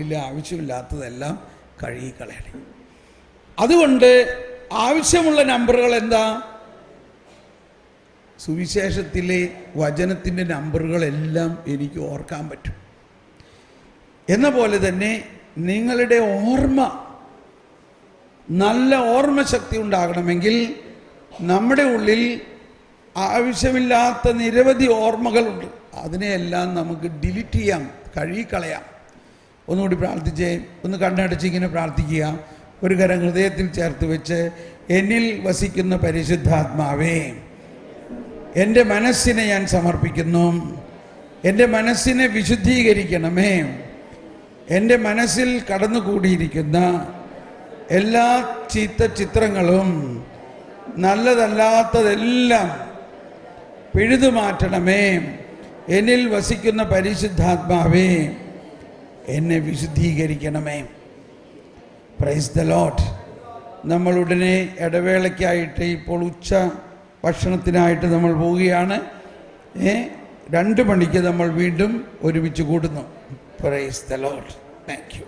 ഉള്ളിൽ ആവശ്യമില്ലാത്തതെല്ലാം കഴുകിക്കളയണം. അതുകൊണ്ട് ആവശ്യമുള്ള നമ്പറുകൾ എന്താ? സുവിശേഷത്തിലെ വചനത്തിൻ്റെ നമ്പറുകളെല്ലാം എനിക്ക് ഓർക്കാൻ പറ്റും. എന്ന പോലെ തന്നെ നിങ്ങളുടെ ഓർമ്മ, നല്ല ഓർമ്മശക്തി ഉണ്ടാകണമെങ്കിൽ നമ്മുടെ ഉള്ളിൽ ആവശ്യമില്ലാത്ത നിരവധി ഓർമ്മകളുണ്ട്. അതിനെയെല്ലാം നമുക്ക് ഡിലീറ്റ് ചെയ്യാം, കഴുകിക്കളയാം. ഒന്നുകൂടി പ്രാർത്ഥിച്ചേ, ഒന്ന് കണ്ണടച്ച് ഇങ്ങനെ പ്രാർത്ഥിക്കുക. ഒരു കരം ഹൃദയത്തിൽ ചേർത്ത് വെച്ച്, എന്നിൽ വസിക്കുന്ന പരിശുദ്ധാത്മാവേ, എൻ്റെ മനസ്സിനെ ഞാൻ സമർപ്പിക്കുന്നു. എൻ്റെ മനസ്സിനെ വിശുദ്ധീകരിക്കണമേ. എൻ്റെ മനസ്സിൽ കടന്നുകൂടിയിരിക്കുന്ന എല്ലാ ചീത്ത ചിത്രങ്ങളും നല്ലതല്ലാത്തതെല്ലാം പിഴുതു മാറ്റണമേ. എന്നിൽ വസിക്കുന്ന പരിശുദ്ധാത്മാവേ, എന്നെ വിശുദ്ധീകരിക്കണമേ. Praise the Lord. നമ്മൾ ഉടനെ ഇടവേളയ്ക്കായിട്ട് ഇപ്പോൾ ഉച്ച ഭക്ഷണത്തിനായിട്ട് നമ്മൾ പോവുകയാണ്. 2 മണിക്ക് നമ്മൾ വീണ്ടും ഒരുമിച്ച് കൂടുന്നു. Praise the Lord. Thank you.